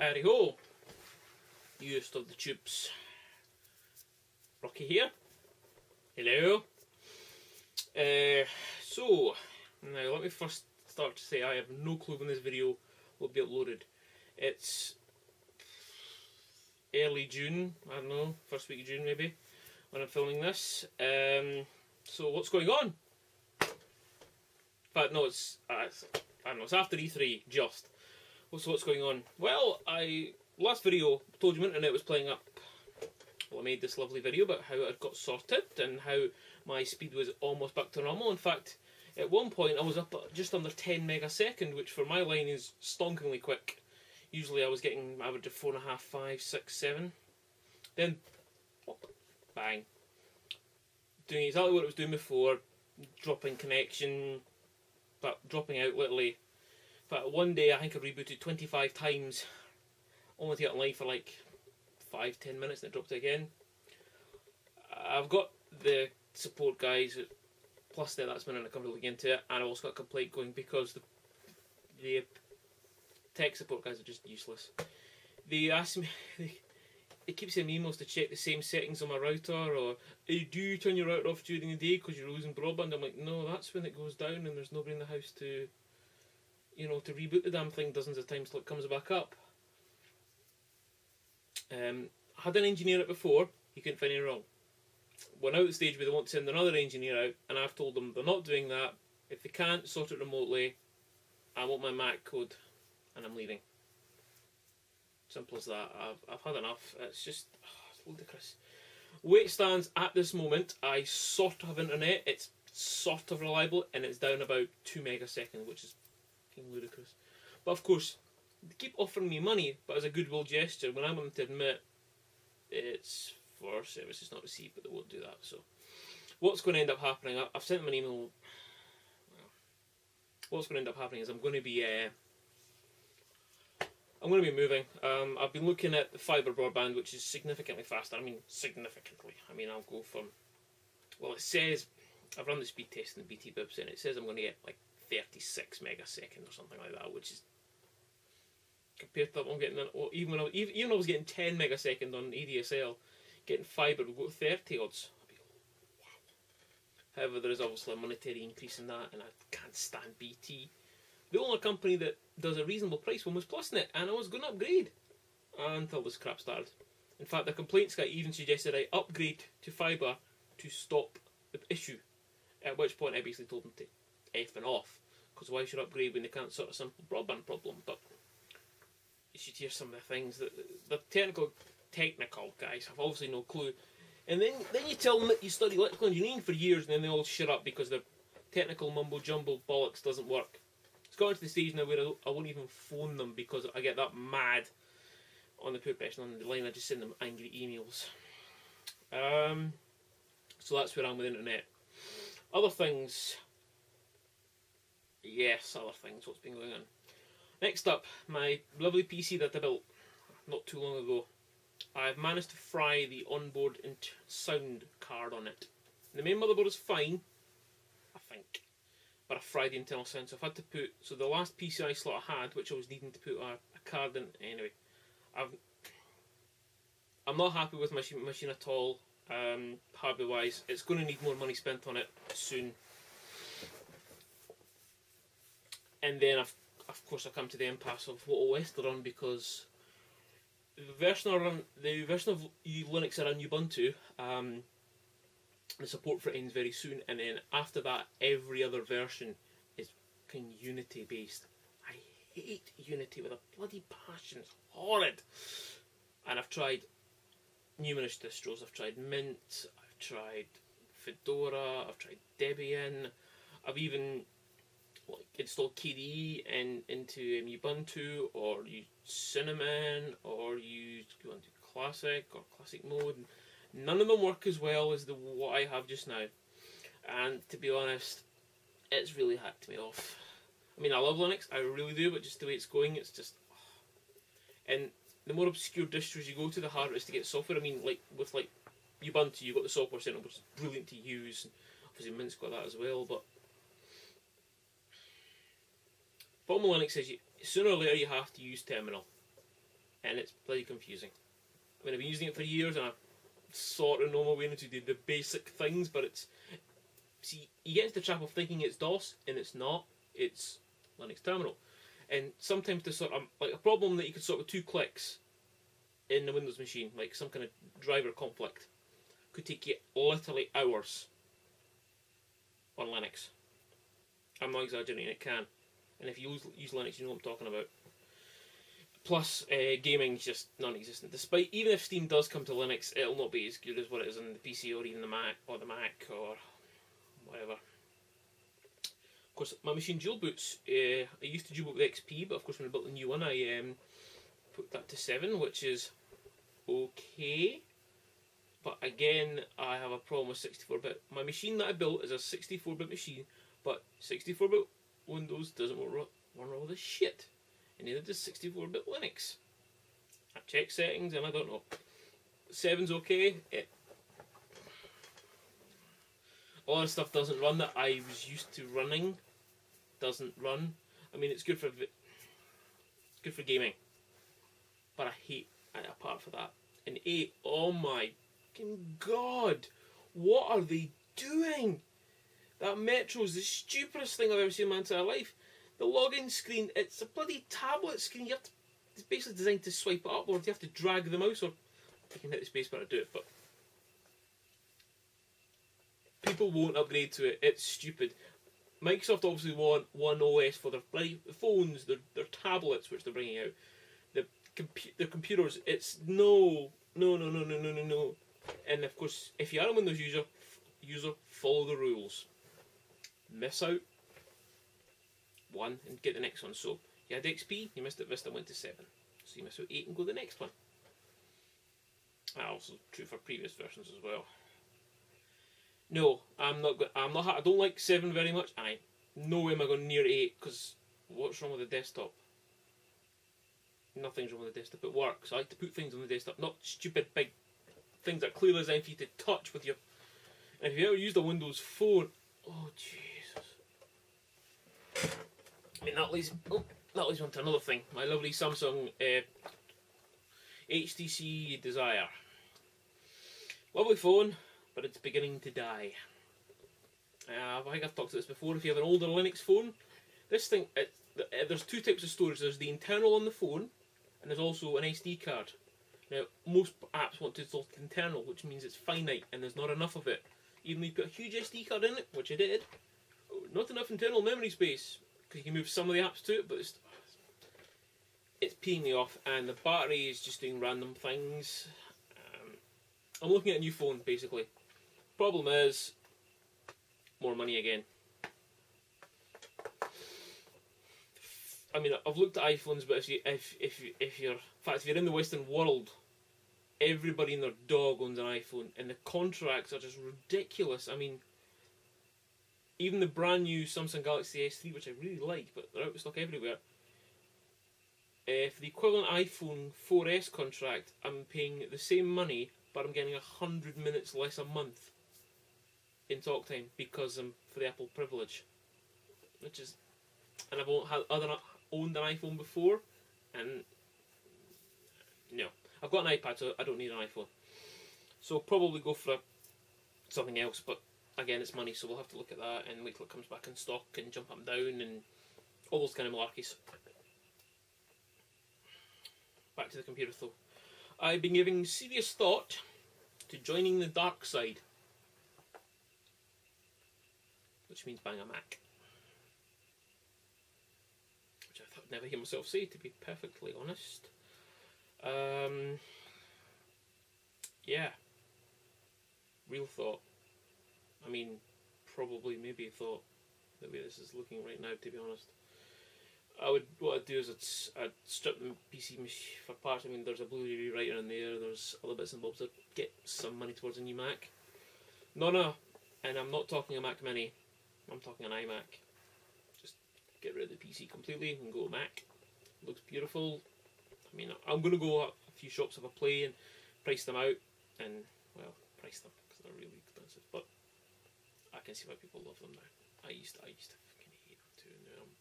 Howdy ho, youth of the tubes. Rocky here. Hello. So, now let me first start to say I have no clue when this video will be uploaded. It's early June, I don't know, first week of June maybe, when I'm filming this. So what's going on? But no, it's I don't know, it's after E3, just. So what's going on? Well, last video told you my internet was playing up. Well, I made this lovely video about how it got sorted and how my speed was almost back to normal. In fact, at one point I was up at just under 10 megasecond, which for my line is stonkingly quick. Usually I was getting average of 4.5, 5, 6, 7. Then, bang. Doing exactly what it was doing before, dropping connection, but dropping out literally. In fact, one day I think I rebooted 25 times, only to get online for like 5-10 minutes and it dropped again. I've got the support guys, plus that's when I come to look into it, and I've also got a complaint going because the tech support guys are just useless. They ask me, they keep sending emails to check the same settings on my router, or hey, do you turn your router off during the day because you're losing broadband? I'm like, no, that's when it goes down and there's nobody in the house to, you know, to reboot the damn thing dozens of times till it comes back up. I had an engineer it before, he couldn't find anything wrong. We're now at the stage where they want to send another engineer out, and I've told them they're not doing that. If they can't sort it remotely, I want my Mac code, and I'm leaving. Simple as that. I've had enough. It's just it's ludicrous. Wait stands at this moment, I sort of have internet, it's sort of reliable, and it's down about 2 megaseconds, which is fucking ludicrous. But of course, they keep offering me money, but as a goodwill gesture, when I'm willing to admit it's for services not received, but they won't do that. So, what's going to end up happening? I've sent them an email. Well, what's going to end up happening is I'm going to be moving. I've been looking at the fibre broadband, which is significantly faster. I mean, significantly. I mean, I'll go from, well, it says, I've run the speed test in the BT Bibs, and it says I'm going to get like 36 megaseconds or something like that, which is, compared to what I'm getting, even when I was getting 10 megasecond on ADSL, getting fibre would go to 30 odds. Wow. However, there is obviously a monetary increase in that, and I can't stand BT. The only company that does a reasonable price one was PlusNet, and I was going to upgrade until this crap started. In fact, the complaints guy even suggested I upgrade to fibre to stop the issue. At which point I basically told them to effing off, because why should I upgrade when they can't sort a simple broadband problem? But you should hear some of the things that the technical guys have obviously no clue. And then you tell them that you study electrical engineering for years, and then they all shut up because their technical mumbo jumbo bollocks doesn't work. It's gotten to the stage now where I won't even phone them because I get that mad on the poor person on the line. I just send them angry emails. So that's where I'm with the internet. Other things. Yes, other things. What's been going on? Next up, my lovely PC that I built not too long ago. I've managed to fry the onboard sound card on it. The main motherboard is fine, I think, but I fried the internal sound, so I've had to put, so the last PCI slot I had, which I was needing to put a card in, anyway, I'm not happy with my machine at all, hardware wise. It's going to need more money spent on it soon. And then of course I come to the impasse of what OS they're on, because the version of Linux that I run Ubuntu, the support for it ends very soon, and then after that every other version is kind of Unity based. I hate Unity with a bloody passion. It's horrid. And I've tried numerous distros. I've tried Mint, I've tried Fedora, I've tried Debian, I've even install KDE into Ubuntu, or use Cinnamon, or use Ubuntu Classic or Classic mode. None of them work as well as what I have just now, and to be honest, it's really hacked me off. I mean, I love Linux, I really do, but just the way it's going, it's just. And the more obscure distros you go to, the harder it is to get software. I mean, like with Ubuntu, you've got the software center, which is brilliant to use. Obviously, Mint's got that as well, but. Problem with Linux is sooner or later you have to use terminal. and it's bloody confusing. I mean, I've been using it for years, and I sort of know my way into the basic things, but it's... See, you get into the trap of thinking it's DOS, and it's not. It's Linux terminal. And sometimes to sort of... Like, a problem that you could sort with 2 clicks in the Windows machine, like some kind of driver conflict, could take you literally hours on Linux. I'm not exaggerating, it can. And if you use Linux, you know what I'm talking about. Plus, gaming's just non-existent. Despite, even if Steam does come to Linux, it'll not be as good as what it is on the PC or even the Mac or whatever. Of course, my machine dual boots. I used to dual boot with XP, but of course when I built the new one, I put that to 7, which is okay. But again, I have a problem with 64-bit. My machine that I built is a 64-bit machine, but 64-bit Windows doesn't run all this shit. And neither does 64-bit Linux. I check settings and I don't know. 7's okay. A lot of stuff doesn't run that I was used to running. Doesn't run. I mean, it's good for gaming, but I hate it apart from that. And 8, oh my god, what are they doing? That Metro is the stupidest thing I've ever seen in my entire life. The login screen, it's a bloody tablet screen. You have to, it's basically designed to swipe it up, or you have to drag the mouse, or you can hit the space bar to do it. But people won't upgrade to it. It's stupid. Microsoft obviously want one OS for their bloody phones, their tablets, which they're bringing out. Their computers. It's no. And of course, if you are a Windows user, follow the rules. Miss out one and get the next one. So you had XP, you missed it. Vista went to 7, so you miss out 8 and go to the next one. Also true for previous versions as well. No, I'm not. I don't like 7 very much. No way am I going near 8, because what's wrong with the desktop? Nothing's wrong with the desktop. It works. I like to put things on the desktop, not stupid big things that are clearly designed for you to touch with your. And if you ever used a Windows Phone, oh Jesus! I mean that leads on to another thing. My lovely Samsung HTC Desire. Lovely phone, but it's beginning to die. I think I've talked about this before. If you have an older Linux phone, this thing, there's 2 types of storage. There's the internal on the phone, and there's also an SD card. Now, most apps want to install internal, which means it's finite, and there's not enough of it. Even though you put a huge SD card in it, which I did, not enough internal memory space, because you can move some of the apps to it, but it's peeing me off, and the battery is just doing random things. I'm looking at a new phone, basically. Problem is, more money again. I mean, I've looked at iPhones, but if you're in the Western world, everybody and their dog owns an iPhone, and the contracts are just ridiculous. I mean, even the brand new Samsung Galaxy S3, which I really like, but they're out of stock everywhere. For the equivalent iPhone 4S contract, I'm paying the same money, but I'm getting 100 minutes less a month in talk time because I'm for the Apple privilege, which is, and I've owned an iPhone before, and no, I've got an iPad, so I don't need an iPhone. So probably go for something else, but again, it's money, so we'll have to look at that and wait till it comes back in stock and jump up and down and all those kind of malarkeys. Back to the computer though. I've been giving serious thought to joining the dark side, which means buying a Mac, which I thought I'd never hear myself say, to be perfectly honest. Yeah, real thought. I mean, probably maybe a thought the way this is looking right now, to be honest. What I'd do is I'd strip the PC for parts. I mean, there's a Blu-ray rewriter in there, there's other bits and bobs. I'd get some money towards a new Mac. No, and I'm not talking a Mac Mini, I'm talking an iMac. Just get rid of the PC completely and go Mac. Looks beautiful. I mean, I'm going to go a few shops have a play and price them out, and, well, price them, because they're really expensive, but I can see why people love them now. I used to fucking hate them too, and now I'm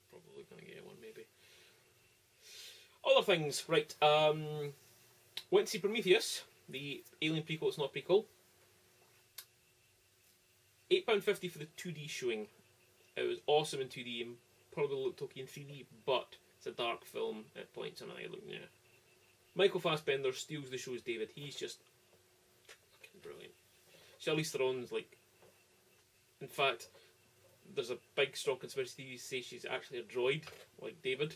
probably going to get one maybe. Other things, right? Went to see Prometheus, the Alien prequel. It's not a prequel. £8.50 for the 2D showing. It was awesome in 2D and probably looked okay in 3D, but it's a dark film at points, and I look, yeah. Michael Fassbender steals the show as David. He's just fucking brilliant. Charlize Theron's like, in fact, there's a big strong conspiracy theory to say she's actually a droid, like David.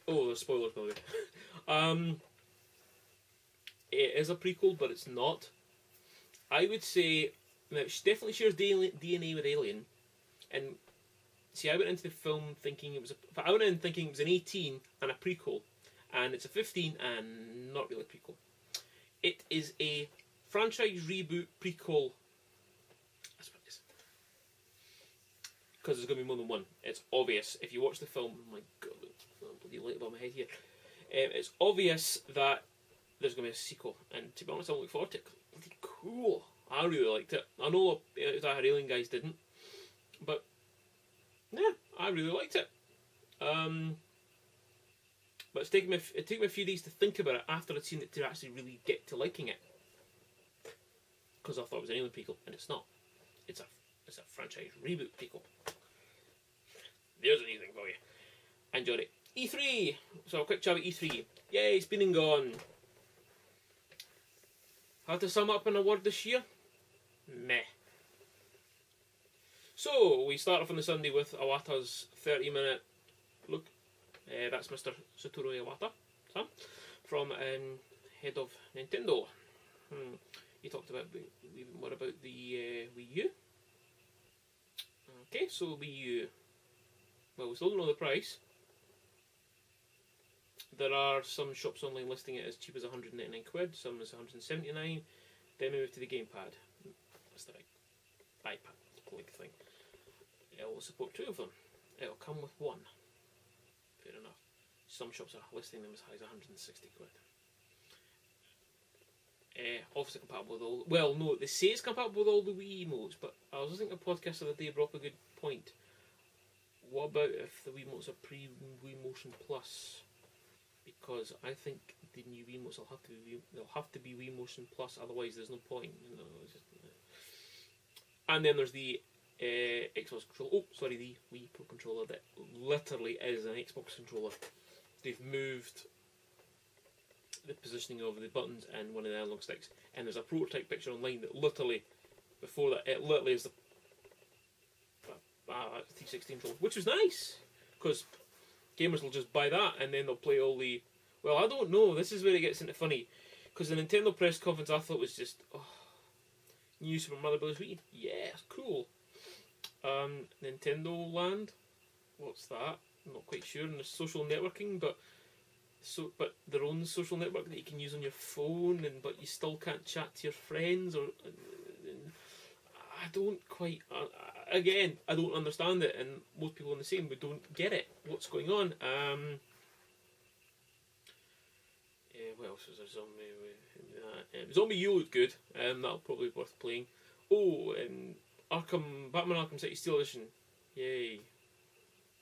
Oh, there's spoilers by the way. It is a prequel, but it's not. I would say that she definitely shares DNA with Alien, and see, I went into the film thinking it was I went in thinking it was an 18 and a prequel, and it's a 15 and not really a prequel. It is a franchise reboot prequel. That's what it is. Because there's going to be more than one. It's obvious if you watch the film. Oh my god, I'm bloody light above my head here. It's obvious that there's going to be a sequel, and to be honest, I'm looking forward to it. Bloody cool. I really liked it. I know the Alien guys didn't, but yeah, I really liked it. But it took me a few days to think about it after I'd seen it to actually really get to liking it, because I thought it was an Alien prequel, and it's not. It's a franchise reboot prequel. There's anything for you. I enjoyed it. E3. So a quick chat about E3. Yay, it's been and gone. Had to sum up in a word this year? Meh. So, we start off on the Sunday with Iwata's 30-minute look. That's Mr. Satoru Iwata, Sam, from head of Nintendo. He talked about even more about the Wii U. Okay, so Wii U. Well, we still don't know the price. There are some shops online listing it as cheap as 199 quid, some as 179. Then we move to the gamepad. That's the big iPad-like thing. It will support 2 of them. It will come with 1. Fair enough. Some shops are listing them as high as 160 quid. Obviously compatible with all... Well, no, they say it's compatible with all the Wii emotes, but I was listening to a podcast the other day, brought up a good point. What about if the Wii emotes are pre-Wii Motion Plus? Because I think the new Wii emotes will have to be Wii Motion Plus, otherwise there's no point. You know, it's just, and then there's the Xbox controller. Oh, sorry, the Wii Pro controller that literally is an Xbox controller. They've moved the positioning of the buttons and one of the analog sticks, and there's a prototype picture online that literally, before that, it literally is the 360 controller, which was nice, because gamers will just buy that and then they'll play all the... Well, I don't know, this is where it gets into funny, because the Nintendo press conference I thought was just, new Super Mario Bros. Wii, yeah, cool. Nintendo Land, what's that? I'm not quite sure. And there's social networking, but their own social network that you can use on your phone, but you still can't chat to your friends, or I don't quite. Again, I don't understand it, and most people in the same we don't get it. What's going on? What else was there? Zombie U looked good. That'll probably be worth playing. Oh, Batman Arkham City Steel Edition. Yay.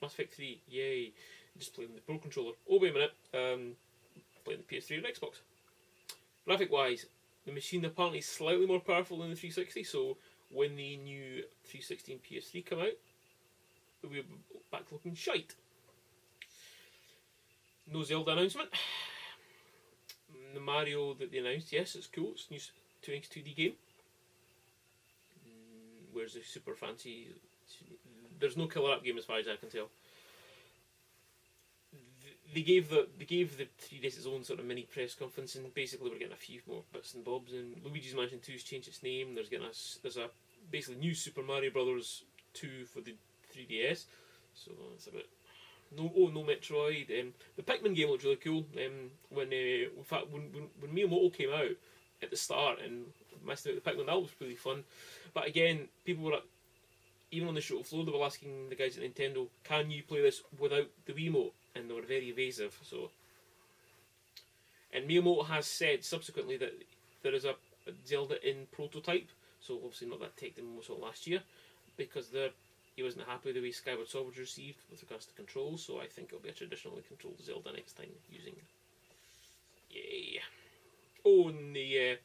Mass Effect 3. Yay. Just playing the Pro Controller. Oh, wait a minute. Playing the PS3 or Xbox. Graphic wise, the machine apparently is slightly more powerful than the 360, so when the new 360 and PS3 come out, we'll be back looking shite. No Zelda announcement. The Mario that they announced, yes, it's cool. It's a new 2x 2D game. Where's the super fancy... There's no killer app game as far as I can tell. They gave the 3DS its own sort of mini press conference, and basically we're getting a few more bits and bobs. And Luigi's Mansion 2's changed its name. There's a basically new Super Mario Brothers 2 for the 3DS. So that's a bit. No Metroid. The Pikmin game looked really cool. When Miyamoto came out at the start and messed about the Pikmin, that was really fun. But again, people were even on the show floor, they were asking the guys at Nintendo, "Can you play this without the Wiimote?" And they were very evasive. So, and Miyamoto has said subsequently that there is a Zelda in prototype. So obviously not that tech demo we saw last year, because he wasn't happy with the way Skyward Sword was received with regards to controls, so I think it'll be a traditionally controlled Zelda next time using. Yay! Oh, and the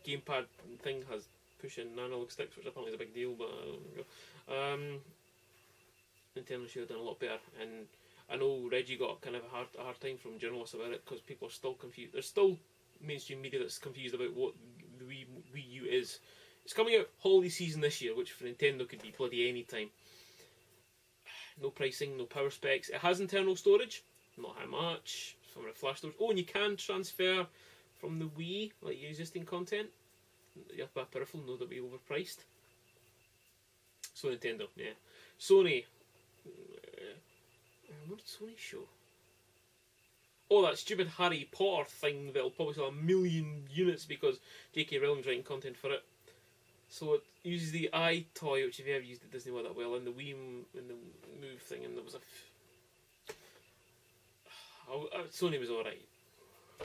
gamepad thing has pushing analog sticks, which apparently is a big deal, but Nintendo should have done a lot better. And I know Reggie got kind of a hard time from journalists about it because people are still confused. There's still mainstream media that's confused about what the Wii U is. It's coming out holiday season this year, which for Nintendo could be bloody any time. No pricing, no power specs. It has internal storage, not how much. From a flash storage. Oh, and you can transfer from the Wii, like your existing content. You have to buy a peripheral, know that will be overpriced. So Nintendo, yeah. Sony. What did Sony show? Oh, that stupid Harry Potter thing that'll probably sell 1 million units because J.K. Rowling's writing content for it. So it uses the iToy, which if you ever used it, Disney World that well, and the Wii and the Move thing, and there was a. Sony was alright. I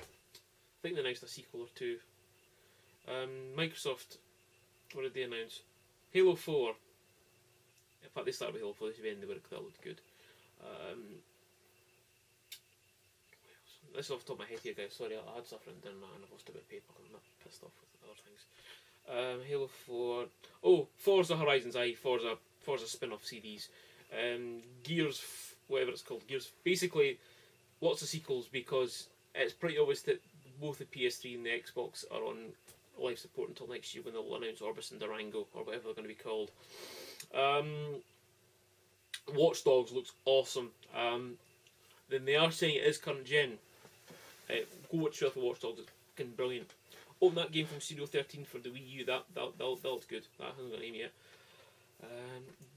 think they announced a sequel or two. Microsoft, what did they announce? Halo 4. In fact, they started with Halo 4, they should be ending with it because that looked good. This is off the top of my head here, guys. Sorry, I had stuff written down and I've lost a bit of paper because I'm not pissed off with other things. Halo 4. Oh, Forza Horizons, Forza spin-off CDs. Gears, whatever it's called, Gears. Basically, lots of sequels because it's pretty obvious that both the PS3 and the Xbox are on life support until next year when they'll announce Orbis and Durango or whatever they're going to be called. Watch Dogs looks awesome. Then they are saying it is current gen. Go watch yourself for Watch Dogs, it's fucking brilliant. Open that game from Studio 13 for the Wii U, that looks good. That hasn't got a name yet.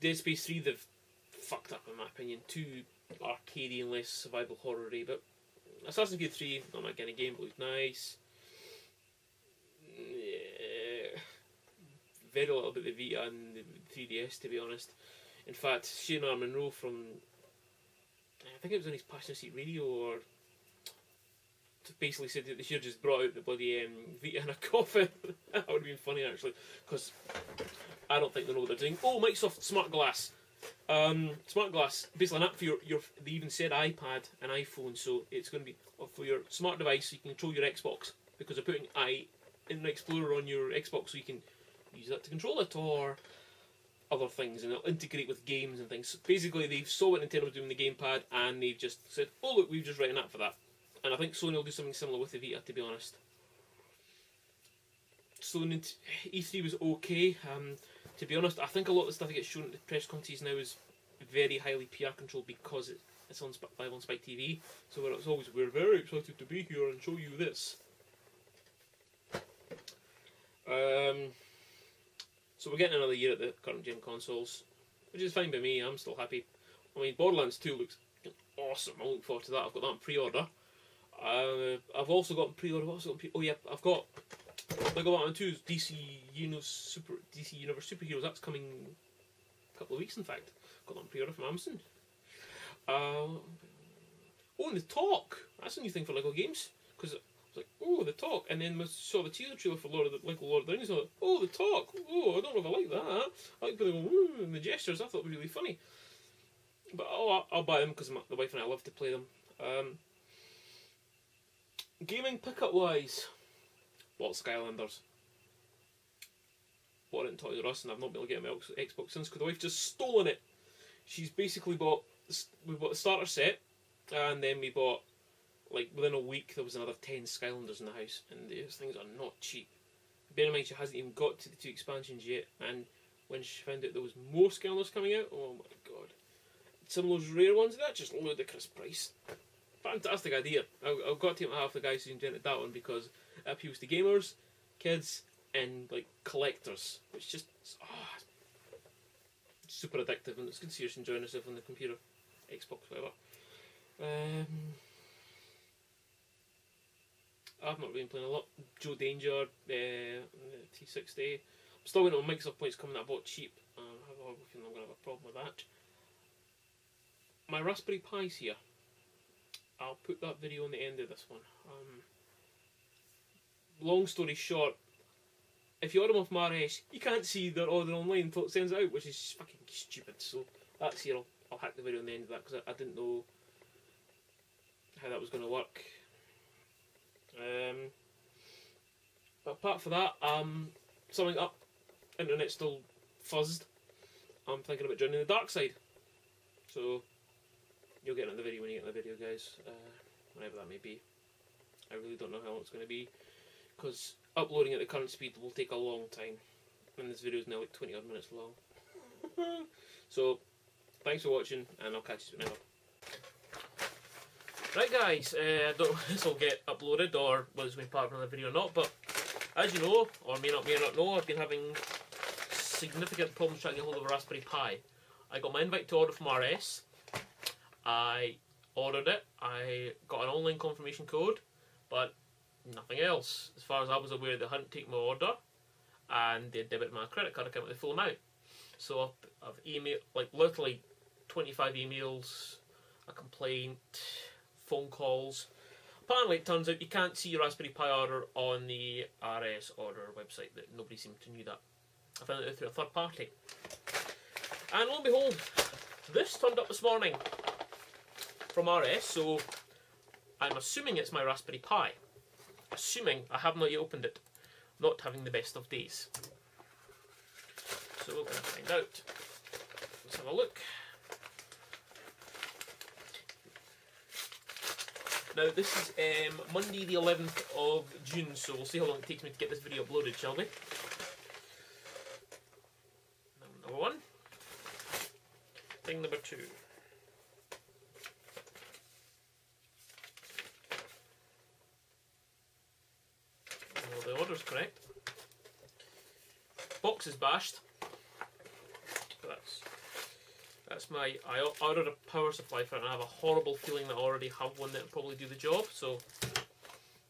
Dead Space 3 they've fucked up in my opinion. Too arcadey and less survival horror-y, but Assassin's Creed 3, not my kind of game, but looks nice. Yeah. Very little about the Vita and the 3DS to be honest. In fact, Shane R. Monroe from, I think it was on his Passion Seat Radio, or basically said that they should have just brought out the bloody Vita in a coffin. That would have been funny actually, because I don't think they know what they're doing. Oh, Microsoft Smart Glass. Smart Glass, basically an app for your they even said iPad and iPhone, so it's going to be for your smart device so you can control your Xbox, because they're putting Internet Explorer on your Xbox so you can use that to control it, or other things, and it'll integrate with games and things. So basically, they saw what Nintendo was doing with the gamepad, and they've just said, oh look, we've just written an app for that. And I think Sony will do something similar with the Vita, to be honest. So E3 was okay. To be honest, I think a lot of the stuff that gets shown at the press conferences now is very highly PR controlled because it's on live on Spike TV. So where it's always, we're very excited to be here and show you this. So we're getting another year at the current gen consoles, which is fine by me. I'm still happy. I mean, Borderlands 2 looks awesome. I look forward to that. I've got that on pre-order. I've also got pre-order. Oh yeah, I've got Lego Batman 2's DC Universe Superheroes. That's coming a couple of weeks, in fact. Got that on pre-order from Amazon. Oh, and the Talk. That's a new thing for Lego games, because I was like, oh, the Talk, and then we saw the teaser trailer for Lego Lord of the Rings. I was like, oh, the Talk. Oh, I don't know if I like that. I like when they go woo and the gestures. I thought it was really funny. But I'll buy them because the wife and I love to play them. Gaming pickup wise, bought Skylanders. Bought it in Toys R Us, and I've not been able to get my Xbox since because the wife just stolen it. She's basically we bought the starter set, and then we bought, like within a week there was another 10 Skylanders in the house, and these things are not cheap. Bear in mind she hasn't even got to the 2 expansions yet, and when she found out there was more Skylanders coming out, oh my god. Some of those rare ones, that just ludicrous price. Fantastic idea. I've got to take my half the guys who invented that one because it appeals to gamers, kids, and like collectors, which just super addictive, and it's good to see you enjoying yourself on the computer, Xbox, whatever. I've not really been playing a lot. Joe Danger, T60. I'm still waiting on Microsoft points coming that I bought cheap. I have a feeling I'm going to have a problem with that. My Raspberry Pi's here. I'll put that video on the end of this one. Long story short, if you order them off RS, you can't see their order online until it sends it out, which is fucking stupid. So that's here. I'll hack the video on the end of that because I didn't know how that was going to work. But apart from that, summing up, internet's still fuzzed. I'm thinking about joining the dark side. So you'll get it in the video when you get in the video, guys. Whenever that may be. I really don't know how long it's going to be, because uploading at the current speed will take a long time, and this video is now like 20 odd minutes long. So thanks for watching, and I'll catch you whenever. Right guys, I don't know if this will get uploaded or whether it's going to be part of another video or not, but as you know, or may not know, I've been having significant problems trying to get hold of a Raspberry Pi. I got my invite to order from RS, I ordered it, I got an online confirmation code, but nothing else. As far as I was aware, they hadn't taken my order, and they debited my credit card account with the full amount. So I've emailed, like literally 25 emails, a complaint, phone calls. Apparently it turns out you can't see your Raspberry Pi order on the RS order website. That nobody seemed to know that. I found it out through a third party. And lo and behold, this turned up this morning from RS, so I'm assuming it's my Raspberry Pi. Assuming, I have not yet opened it. Not having the best of days. So we're going to find out. Let's have a look. Now this is Monday the 11th of June, so we'll see how long it takes me to get this video uploaded, shall we? Number one. Thing number two. Well, the order's correct. Box is bashed. That's my. I ordered a power supply for it, and I have a horrible feeling that I already have one that will probably do the job. So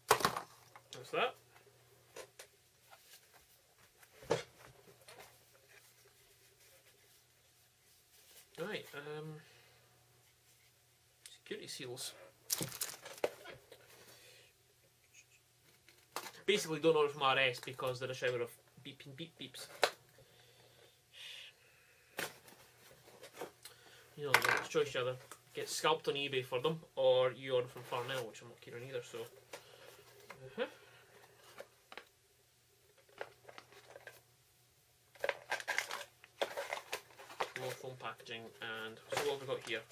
that's that. Right. Security seals. Basically, don't order from RS because they're a shower of beeping beep beeps. You know, there's a choice, you either get scalped on eBay for them, or you order from Farnell, which I'm not keen on either, so. More foam packaging, and so what have we got here?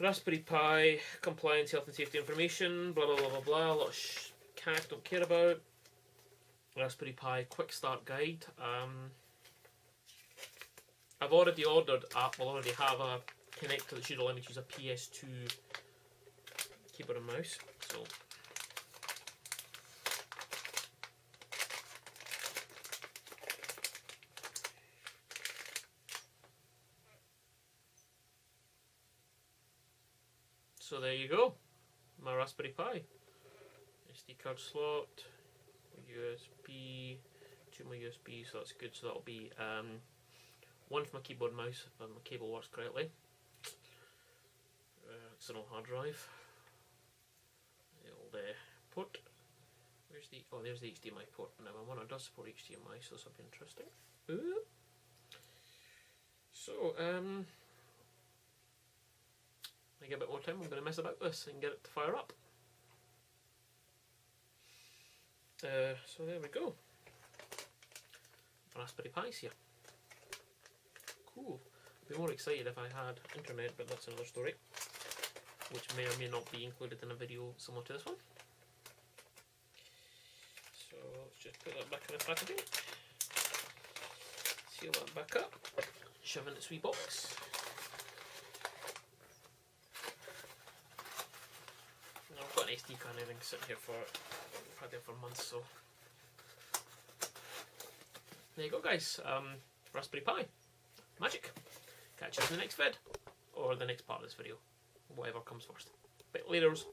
Raspberry Pi, compliance, health and safety information, blah blah blah blah blah, a lot of cack, don't care about. Raspberry Pi quick start guide. I've already ordered, will already have a connector that should allow me to use a PS2 keyboard and mouse. So there you go, my Raspberry Pi. SD card slot, USB, two more USB, so that's good. So that'll be one for my keyboard and mouse, if my cable works correctly. External hard drive. The old port. Where's the? Oh, there's the HDMI port. Now my one does support HDMI, so this will be interesting. Ooh. So I get a bit more time. I'm going to mess about this and get it to fire up. So there we go. Raspberry Pi's here. Cool. I'd be more excited if I had internet, but that's another story, which may or may not be included in a video similar to this one. So let's just put that back in the packaging, seal that back up, shove in its wee box. Now I've got an SD card and everything sitting here for, I've had them for months, so there you go guys, Raspberry Pi. Magic. Catch you in the next vid, or the next part of this video, whatever comes first. But laters.